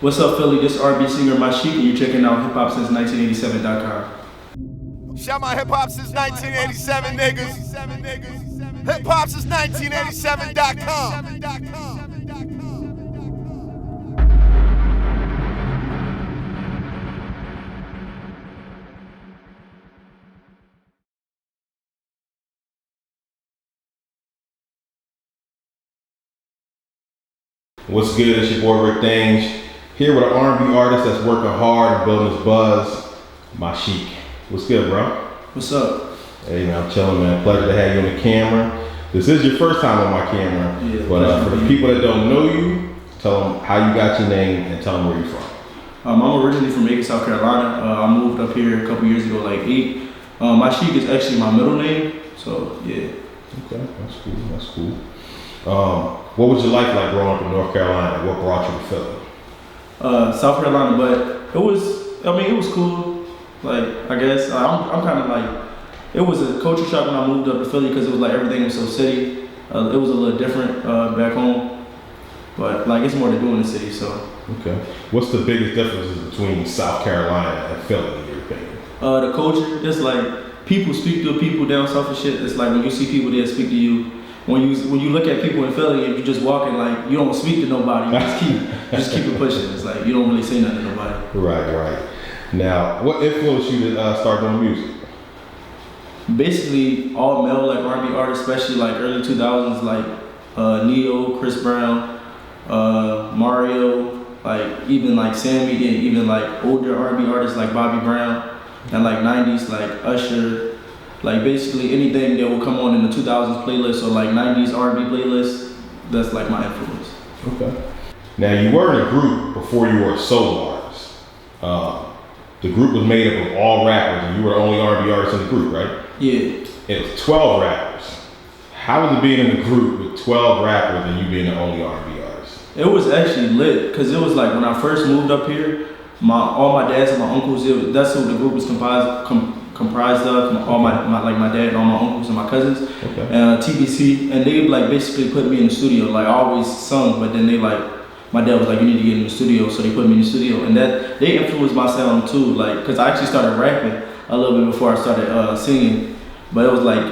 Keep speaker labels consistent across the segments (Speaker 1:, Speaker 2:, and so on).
Speaker 1: What's up, Philly? This is R&B singer Mashich, and you're checking out HipHopSince1987.com.
Speaker 2: Shout my HipHopSince1987 niggas. HipHopSince1987.com.
Speaker 3: What's good? It's your boy Rick Dange, here with an R&B artist that's working hard and building his buzz, Mashich. What's good, bro?
Speaker 1: What's up?
Speaker 3: Hey man, I'm chilling, man. Pleasure to have you on the camera. This is your first time on my camera, but for the people that don't know you, tell them how you got your name and tell them where you're from.
Speaker 1: I'm originally from Macon, South Carolina. I moved up here a couple years ago, like 8. Mashich is actually my middle name, so yeah.
Speaker 3: Okay, that's cool. That's cool. What was your life like growing up in North Carolina? What brought you to Philly?
Speaker 1: South Carolina, but it was cool. Like, I guess I'm kind of like, it was a culture shock when I moved up to Philly because it was like everything was so city. It was a little different back home, but like it's more to do in the city. So.
Speaker 3: Okay. What's the biggest differences between South Carolina and Philly in your opinion?
Speaker 1: The culture. It's like people speak to people down south and shit. It's like when you see people there speak to you. When you look at people in Philly and you just walking, like you don't speak to nobody, you just keep it pushing. It's like you don't really say nothing to nobody.
Speaker 3: Right. Now, what influenced you to start doing music?
Speaker 1: Basically, all male like R&B artists, especially like early 2000s, like Neo, Chris Brown, Mario, like even like Sammy, and even like older R&B artists like Bobby Brown, and like 90s like Usher. Like basically anything that will come on in the 2000s playlist or like 90s R&B playlist, that's like my influence.
Speaker 3: Okay. Now you were in a group before you were a solo artist. The group was made up of all rappers and you were the only R&B artist in the group, right?
Speaker 1: Yeah.
Speaker 3: It was 12 rappers. How was it being in a group with 12 rappers and you being the only R&B artist?
Speaker 1: It was actually lit, cause it was like when I first moved up here, all my dads and my uncles, that's who the group was comprised of, all my dad and all my uncles and my cousins, TBC, and they like basically put me in the studio. Like I always sung, but then my dad was like, you need to get in the studio, so they put me in the studio, and that they influenced my sound too. Like, cause I actually started rapping a little bit before I started singing, but it was like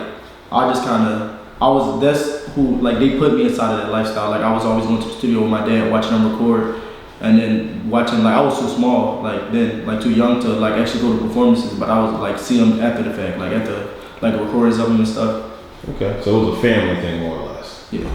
Speaker 1: that's who like they put me inside of that lifestyle. Like I was always going to the studio with my dad, watching him record. And then watching, like I was too small, like then, like too young to like actually go to performances, but I was like see them after the fact, like after like recordings of them and stuff.
Speaker 3: Okay, so it was a family thing more or less.
Speaker 1: Yeah.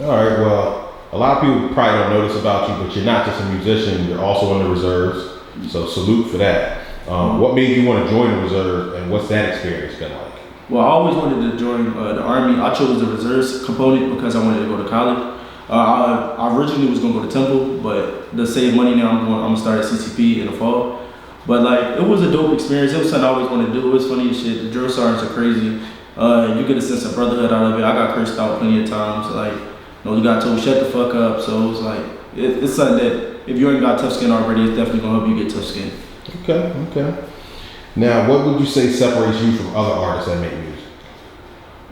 Speaker 3: All right, well, a lot of people probably don't know this about you, but you're not just a musician, you're also in the reserves, so salute for that. What made you want to join the reserve and what's that experience been like?
Speaker 1: Well, I always wanted to join the Army. I chose the reserves component because I wanted to go to college. I originally was gonna go to Temple, but to save money now, I'm gonna start at CCP in the fall. But like, it was a dope experience. It was something I always wanted to do. It was funny as shit. The drill sergeants are crazy. You get a sense of brotherhood out of it. I got cursed out plenty of times. Like, you got told shut the fuck up. So it was like, it's something that if you ain't got tough skin already, it's definitely gonna help you get tough skin.
Speaker 3: Okay. Now, what would you say separates you from other artists that make music?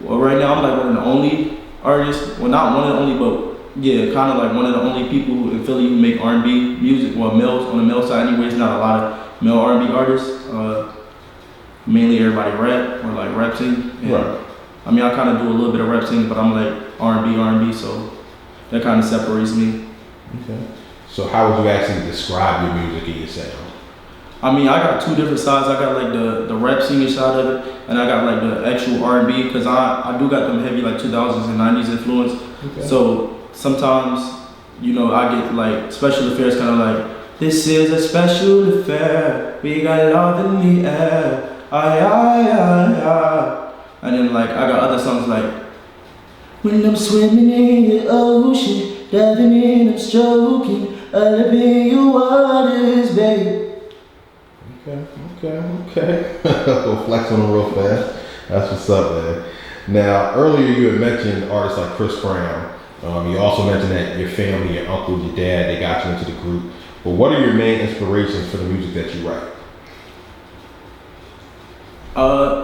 Speaker 1: Well, right now I'm like one of the only artists. Well, not one of the only, but yeah, kind of like one of the only people in Philly who make R&B music. Well, males on the male side anyways, not a lot of male R&B artists. Mainly everybody rap or like rap sing.
Speaker 3: Right.
Speaker 1: I mean, I kind of do a little bit of rap singing, but I'm like R&B, so that kind of separates me.
Speaker 3: Okay. So how would you actually describe your music and your sound?
Speaker 1: I mean, I got two different sides. I got like the rap singing side of it, and I got like the actual R&B, because I do got them heavy like 2000s and 90s influence. Okay. So sometimes, I get like special affairs, kind of like, this is a special affair, we got love in the air, aye. And then like, I got other songs like, when I'm swimming in your ocean, diving in, I'm stroking, all up in your waters, babe.
Speaker 3: Okay. We'll flex on them real fast. That's what's up, man. Now, earlier you had mentioned artists like Chris Brown. You also mentioned that your family, your uncle, your dad, they got you into the group. But what are your main inspirations for the music that you write?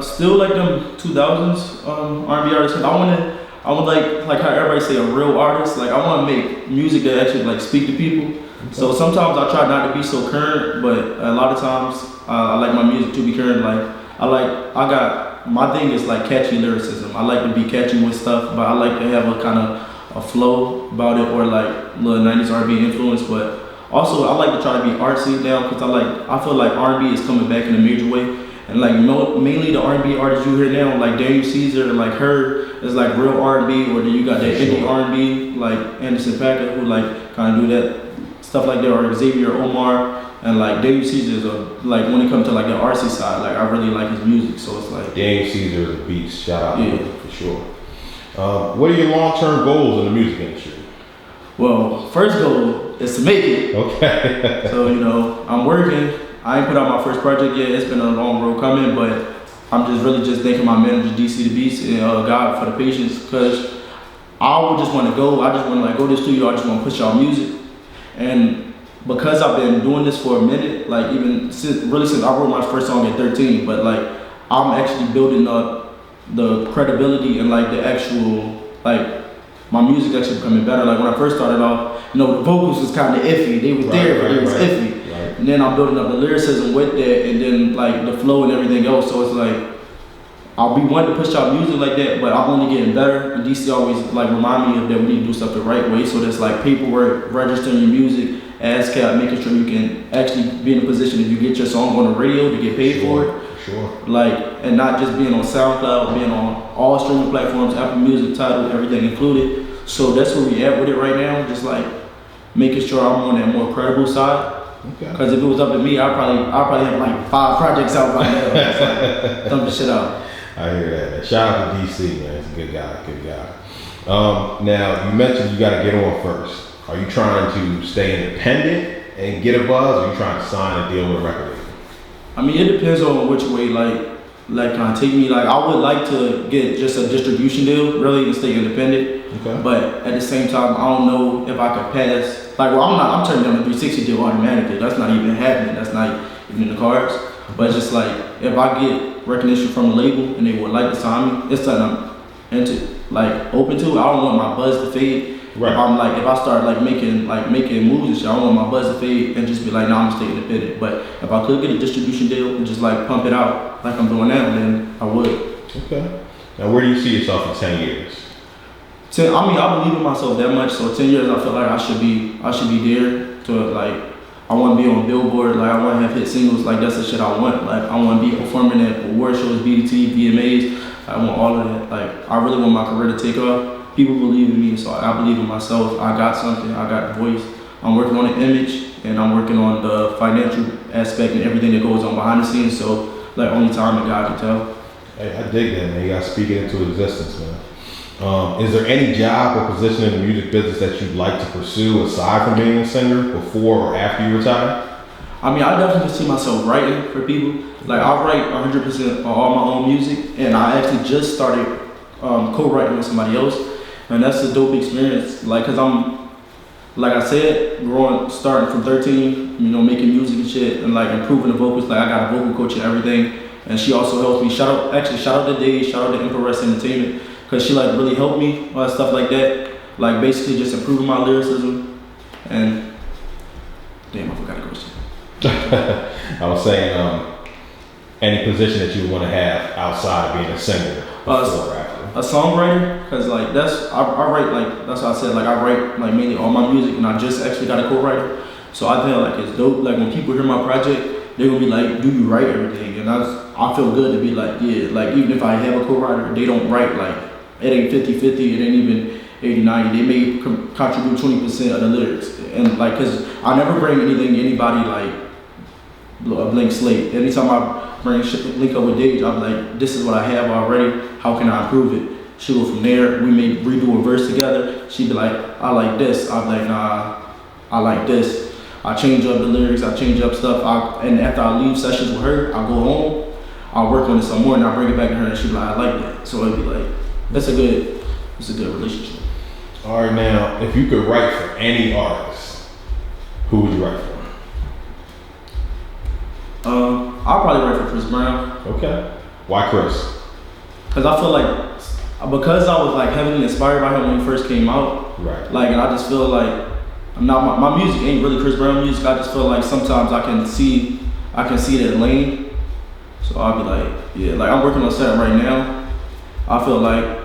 Speaker 1: Still like them 2000s R&B artists. I would like how everybody say a real artist. Like I want to make music that actually like speak to people. So sometimes I try not to be so current, but a lot of times I like my music to be current. My thing is like catchy lyricism. I like to be catchy with stuff, but I like to have a kind of a flow about it, or like little 90s R&B influence. But also I like to try to be artsy now, because I feel like R&B is coming back in a major way. And like mainly the R&B artists you hear now, like Daniel Caesar and like her, is like real R&B, or then you got that indie R&B like Anderson .Paak, who like kind of do that stuff like that, or Xavier Omar. And like Daniel Caesar is like when it comes to like the artsy side, like I really like his music. So it's like
Speaker 3: Daniel Caesar is a beast. Shout out to him for sure. What are your long-term goals in the music industry?
Speaker 1: Well, first goal is to make it.
Speaker 3: Okay.
Speaker 1: So I'm working. I ain't put out my first project yet. It's been a long road coming, but I'm just thanking my manager DC the Beast and God for the patience, because I would just want to go. I just want to like go to the studio. I just want to push out music. And because I've been doing this for a minute, like even since I wrote my first song at 13, but like I'm actually building up the credibility and like the actual, like my music actually becoming better. Like when I first started off, the vocals was kind of iffy. They were there, but it was iffy. Right. And then I'm building up the lyricism with that, and then like the flow and everything else. So it's like I'll be wanting to push out music like that, but I'm only getting better. And DC always like remind me of that we need to do stuff the right way. So there's like paperwork, registering your music, ASCAP, making sure you can actually be in a position if you get your song on the radio to get paid for it.
Speaker 3: Sure.
Speaker 1: Like, and not just being on SoundCloud, being on all streaming platforms, Apple Music, Tidal, everything included. So that's where we at with it right now. Just like making sure I'm on that more credible side. Because if it was up to me, I'd probably have like 5 projects out by now. Just like dump the shit out.
Speaker 3: I hear that. Shout out to DC, man. He's a good guy. Now, you mentioned you got to get on first. Are you trying to stay independent and get a buzz, or are you trying to sign a deal with a record label?
Speaker 1: I mean, it depends on which way, like kind of take me. Like, I would like to get just a distribution deal, really, and stay independent. Okay. But at the same time, I don't know if I could pass. Like, well, I'm turning down the 360 deal automatically. That's not even happening. That's not even in the cards. But it's just like, if I get recognition from a label and they would like to sign me, it's something I'm open to. I don't want my buzz to fade. Right. If I start making moves and shit, I don't want my buzz to fade and just be like, nah, I'm staying independent. But if I could get a distribution deal and just like pump it out like I'm doing now, then I would.
Speaker 3: Okay. Now, where do you see yourself in 10 years?
Speaker 1: I believe in myself that much. So 10 years, I feel like I should be there to like. I want to be on Billboard. Like I want to have hit singles. Like that's the shit I want. Like I want to be performing at award shows, BET, VMAs. I want all of that. Like I really want my career to take off. People believe in me, so I believe in myself. I got something. I got the voice. I'm working on the image, and I'm working on the financial aspect and everything that goes on behind the scenes. So like only time that God can tell.
Speaker 3: Hey, I dig that, man. You got to speak it into existence, man. Is there any job or position in the music business that you'd like to pursue aside from being a singer before or after you retire?
Speaker 1: I mean, I definitely see myself writing for people. Like I write 100% of all my own music, and I actually just started co-writing with somebody else, and that's a dope experience. Like, cause I'm, like I said, starting from 13, making music and shit, and like improving the vocals. Like I got a vocal coach and everything, and she also helps me. Shout out to Dave, shout out to Empress Entertainment. Cause she like really helped me, stuff like that. Like basically just improving my lyricism. And damn, I forgot a question.
Speaker 3: I was saying, any position that you want to have outside of being a singer or
Speaker 1: a songwriter, cause like I write like that's what I said. Like I write like mainly all my music, and I just actually got a co-writer. So I feel like it's dope. Like when people hear my project, they're gonna be like, "Do you write everything?" And I feel good to be like, yeah. Like even if I have a co-writer, they don't write like. It ain't 50-50, it ain't even 80-90. They may contribute 20% of the lyrics. And like, cause I never bring anything to anybody like a blank slate. Anytime I link up with Dange, I'm like, this is what I have already, how can I improve it? She'll go from there, we may redo a verse together. She'd be like, I like this. I'm like, nah, I like this. I change up the lyrics, I change up stuff. And after I leave sessions with her, I go home, I'll work on it some more, and I bring it back to her, and she'd be like, I like that. So it'd be like, it's a good relationship.
Speaker 3: All right, now, if you could write for any artist, who would you write for?
Speaker 1: I'll probably write for Chris Brown.
Speaker 3: Okay. Why Chris?
Speaker 1: Because I feel like, because I was like heavily inspired by him when he first came out.
Speaker 3: Right.
Speaker 1: Like, and I just feel like my music ain't really Chris Brown music. I just feel like sometimes I can see that lane. So I'll be like, yeah, like I'm working on something right now. I feel like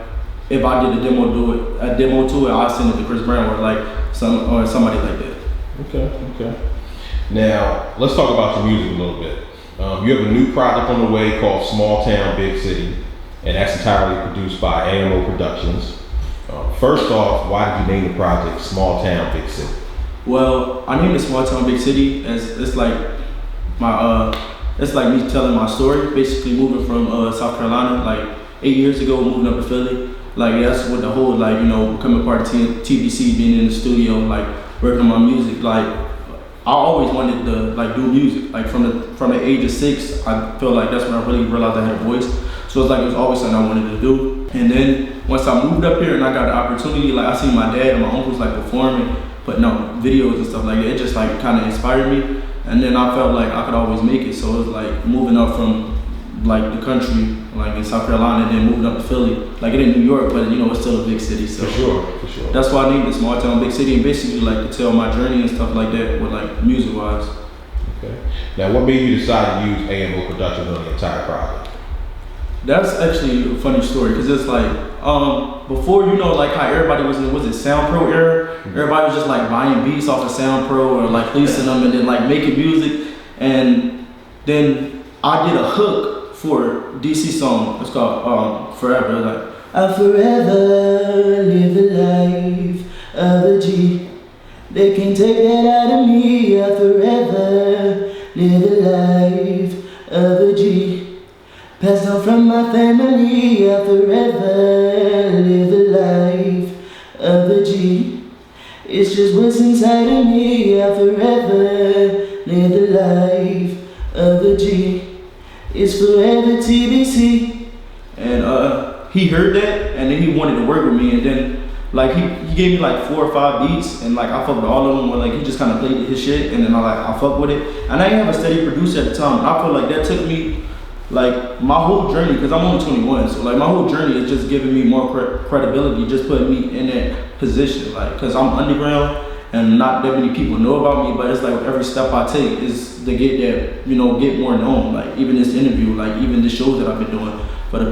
Speaker 1: if I did a demo to it, I'll send it to Chris Brown or somebody like that.
Speaker 3: Okay. Now let's talk about your music a little bit. You have a new project on the way called Small Town Big City, and that's entirely produced by A.M.O Productions. First off, why did you name the project Small Town Big City?
Speaker 1: Well, I named it Small Town Big City as it's like me telling my story. Basically, moving from South Carolina like 8 years ago, moving up to Philly. Like that's what the whole becoming part of TBC, being in the studio, like working on my music. Like I always wanted to do music. Like from the age of 6, I feel like that's when I really realized I had a voice. So it's like it was always something I wanted to do. And then once I moved up here and I got the opportunity, like I seen my dad and my uncles like performing, putting out videos and stuff like that. It just like kind of inspired me. And then I felt like I could always make it. So it was like moving up from like the country, like in South Carolina, and then moving up to Philly, like it in New York, but it's still a big city. So
Speaker 3: for sure.
Speaker 1: That's why I named it Small Town Big City, and basically like to tell my journey and stuff like that with like music wise.
Speaker 3: Okay. Now, what made you decide to use A.M.O Productions on the entire project?
Speaker 1: That's actually a funny story because it's like before like how everybody was it Sound Pro era? Everybody was just like buying beats off of Sound Pro or like leasing them and then like making music, and then I did a hook for DC song. It's called Forever. Like I forever live the life of a G. They can't take that out of me. I forever live the life of a G. Passed on from my family. I forever live the life of a G. It's just what's inside of me. I forever live the life of a G. It's forever TBC. And he heard that and then he wanted to work with me, and then like he gave me like 4 or 5 beats, and like I fucked with all of them, where like he just kind of played his shit, and then I fucked with it. And I didn't have a steady producer at the time, and I feel like that took me like my whole journey, because I'm only 21, so like my whole journey is just giving me more credibility, just putting me in that position, like because I'm underground and not that many people know about me, but it's like every step I take is to get that, get more known. Like even this interview, like even the shows that I've been doing for the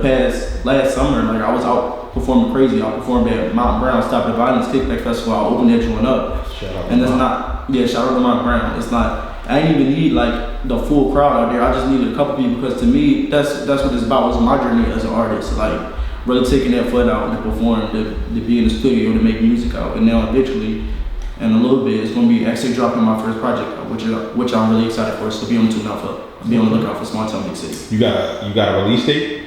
Speaker 1: last summer, like I was out performing crazy. I performed at Mount Brown Stop the Violence Kickback Festival. I opened that joint up, and it's not, shout out to Mount Brown. It's not, I didn't even need like the full crowd out there. I just needed a couple people, because to me, that's what it's about. Was my journey as an artist, like really taking that foot out to perform, to be in the studio, to make music out, and now eventually, in a little bit, it's gonna be actually dropping my first project out, which I'm really excited for. So be on the lookout for Small Town Big City. You got a release date?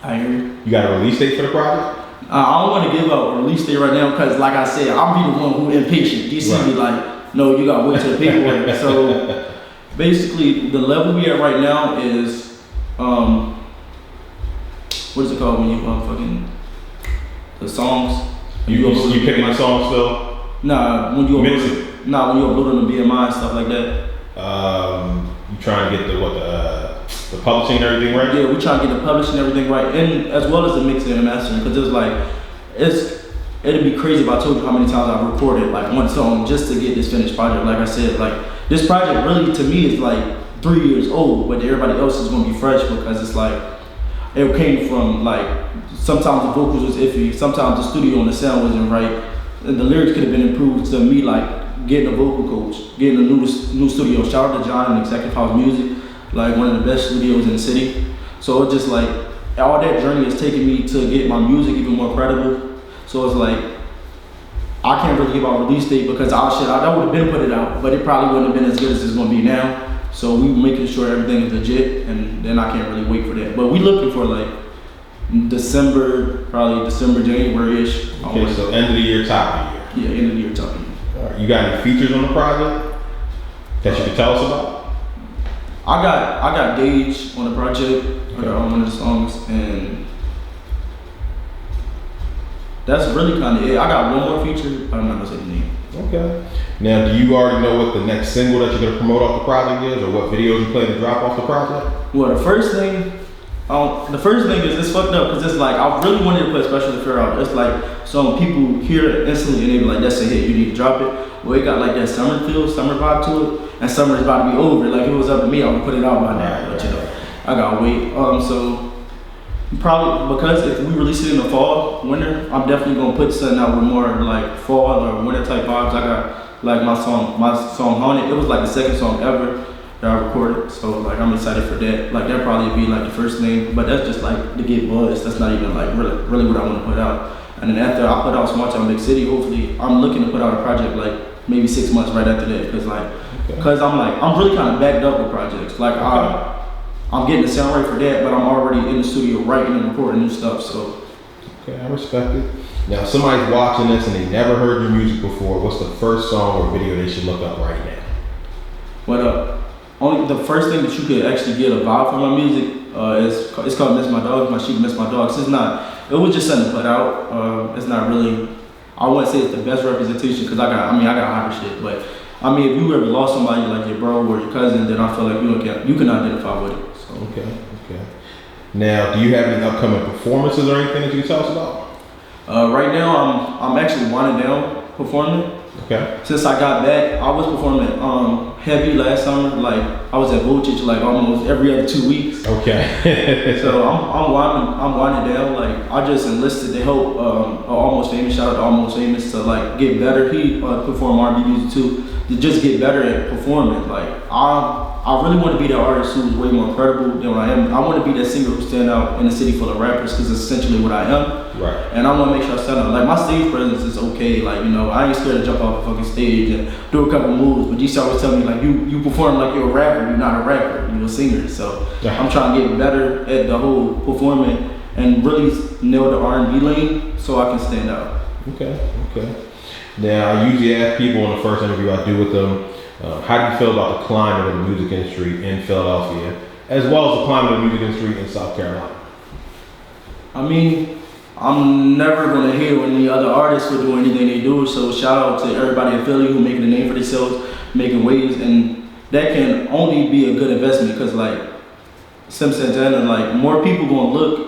Speaker 1: I hear you. You got a release date for the project? I don't want to give out a release date right now, because like I said, I'm the one who impatient. DC be like, no, you gotta wait till the paperwork. So basically, the level we at right now is, what is it called when you the songs? You picking the songs still? Nah, when you upload on the BMI and stuff like that. You trying to get the publishing and everything right? Yeah, we trying to get the publishing and everything right, and as well as the mixing and mastering, because it'd be crazy if I told you how many times I've recorded like one song just to get this finished project. Like I said, like this project really to me is like 3 years old, but everybody else is gonna be fresh, because it's like it came from like sometimes the vocals was iffy, sometimes the studio and the sound wasn't right, and the lyrics could have been improved. To me, like getting a vocal coach, getting a new studio. Shout out to John and Executive House Music, like one of the best studios in the city. So it's just like all that journey has taken me to get my music even more credible. So it's like I can't really give out a release date, because I would have been put it out, but it probably wouldn't have been as good as it's gonna be now. So we making sure everything is legit, and then I can't really wait for that. But we looking for like December, January-ish. Okay, so end of the year, top of the year. Yeah, end of the year, top of the year. All right. You got any features on the project that you can tell us about? I got Gage on the project. I got on one of the songs, and that's really kind of it. I got one more feature, but I'm not gonna say the name. Okay. Now, do you already know what the next single that you're gonna promote off the project is, or what videos you plan to drop off the project? Well, the first thing The first thing is it's fucked up because it's like I really wanted to put Special Affair out. It's like some people hear it instantly and they be like, "That's a hit. You need to drop it." Well, it got like that summer feel, summer vibe to it, and summer is about to be over. Like if it was up to me, I would put it out by now. But you know, I gotta wait. So probably because if we release it in the fall, winter, I'm definitely gonna put something out with more like fall or winter type vibes. I got like my song Haunted. It was like the second song ever that I recorded, so like I'm excited for that. Like that probably be like the first thing, but that's just like to get buzz. That's not even like really what I want to put out. And then after I put out Small Town Big City, hopefully I'm looking to put out a project like maybe 6 months right after that, because I'm really kind of backed up with projects. Like I'm getting the sound right for that, but I'm already in the studio writing and recording new stuff. So
Speaker 3: okay, I respect it. Now, if somebody's watching this and they never heard your music before, what's the first song or video they should look up right now?
Speaker 1: Only the first thing that you could actually get a vibe from my music it's called Miss My Dog. Mashich Miss My Dog. It was just something to put out. It's not really, I wouldn't say it's the best representation because I got hotter shit. But I mean, if you ever lost somebody like your bro or your cousin, then I feel like you can identify with it. So.
Speaker 3: Okay. Now, do you have any upcoming performances or anything that you can tell us about?
Speaker 1: Right now, I'm actually winding down performing.
Speaker 3: Okay.
Speaker 1: Since I got back, I was performing heavy last summer. Like I was at Voltage like almost every other 2 weeks.
Speaker 3: Okay.
Speaker 1: So I'm winding down. Like I just enlisted to help Almost Famous. Shout out to Almost Famous to like get better. He performed R&B music too. To just get better at performing. Like I really want to be that artist who's way more credible than what I am. I want to be that singer who stand out in a city full of rappers because it's essentially what I am.
Speaker 3: Right.
Speaker 1: And I want to make sure I stand out. Like my stage presence is okay. Like I ain't scared to jump off the fucking stage and do a couple moves. But you always tell me like you perform like you're a rapper. You're not a rapper. You're a singer. So I'm trying to get better at the whole performing and really nail the R&B lane so I can stand out.
Speaker 3: Okay. Now, I usually ask people in the first interview I do with them, how do you feel about the climate of the music industry in Philadelphia, as well as the climate of the music industry in South Carolina?
Speaker 1: I mean, I'm never gonna hear when the other artists will do anything they do. So shout out to everybody in Philly who making a name for themselves, making waves, and that can only be a good investment because like Santana, like more people gonna look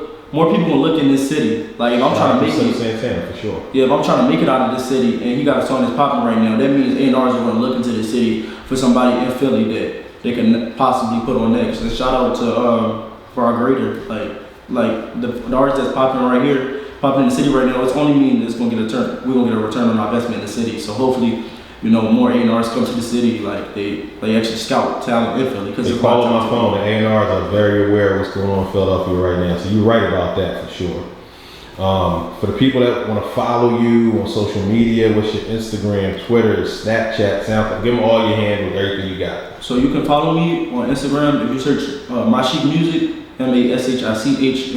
Speaker 1: in this city. Like if I'm trying to make it,
Speaker 3: Santana for sure.
Speaker 1: Yeah, if I'm trying to make it out of this city and he got a song that's popping right now, that means A&Rs are gonna look into the city for somebody in Philly that they can possibly put on next. And shout out to for our greater, like the artist that's popping right here, popping in the city right now. It's only mean it's gonna get we're gonna get a return on our investment in the city. So hopefully, more A&Rs come to the city, like they actually scout talent in Philly.
Speaker 3: They call on my phone, the A&Rs are very aware of what's going on in Philadelphia right now. So you're right about that for sure. For the people that want to follow you on social media, what's your Instagram, Twitter, Snapchat, SoundCloud? Give them all your handles, everything you got.
Speaker 1: So you can follow me on Instagram if you search Mashich Music, MASHICH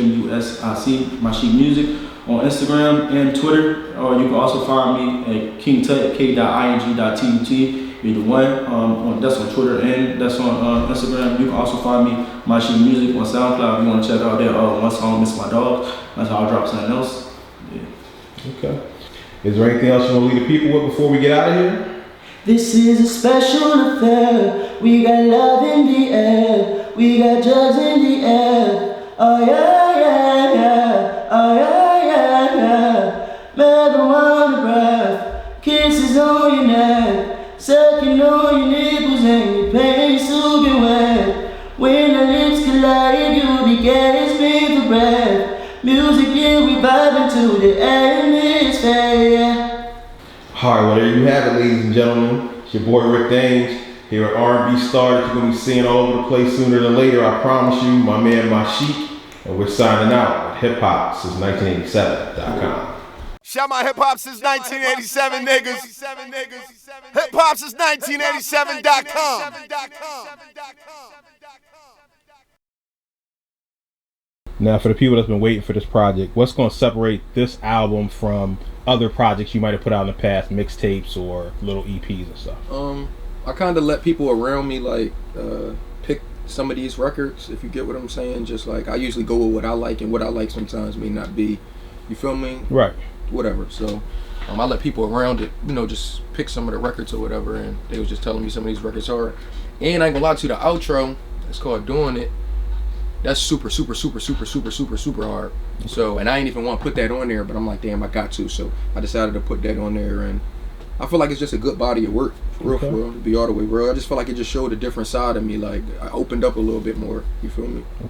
Speaker 1: MUSIC, Mashich Music on Instagram and Twitter. Or you can also find me at King Tut, K.ing.tut, either one. That's on Twitter and that's on Instagram. You can also find me Mashich Music on SoundCloud if you want to check out that one song, Miss My Dog. That's how I drop something else. Yeah.
Speaker 3: Okay. Is there anything else you want to leave the people with before we get out of here?
Speaker 1: This is a special affair. We got love in the air. We got drugs in the air. Oh yeah. Oh yeah. Marijuana breath. Kisses on your neck. Sucking on your nipples and your panties soaking wet. When our lips collide, you'll be gasping for breath. Music, yeah, we vibing to the atmosphere.
Speaker 3: All right, well, there you have it, ladies and gentlemen. It's your boy Rick Dange here at R&B Star that you're going to be seeing all over the place sooner than later. I promise you, my man Mashich, and we're signing out at HipHopSince1987.com.
Speaker 2: Shout my hip-hop since 1987, niggas. HipHopSince1987.com.
Speaker 3: Now, for the people that's been waiting for this project, what's going to separate this album from other projects you might have put out in the past, mixtapes or little EPs and stuff?
Speaker 4: I kind of let people around me like pick some of these records, if you get what I'm saying. Just like I usually go with what I like, and what I like sometimes may not be, you feel me?
Speaker 3: Right.
Speaker 4: Whatever. So I let people around it, just pick some of the records or whatever, and they was just telling me some of these records are. And I ain't gonna lie to you, the outro, it's called Doing It. That's super hard. So, and I ain't even want to put that on there, but I'm like, damn, I got to. So I decided to put that on there, and I feel like it's just a good body of work, for real, to be all the way real. I just feel like it just showed a different side of me. Like I opened up a little bit more. You feel me?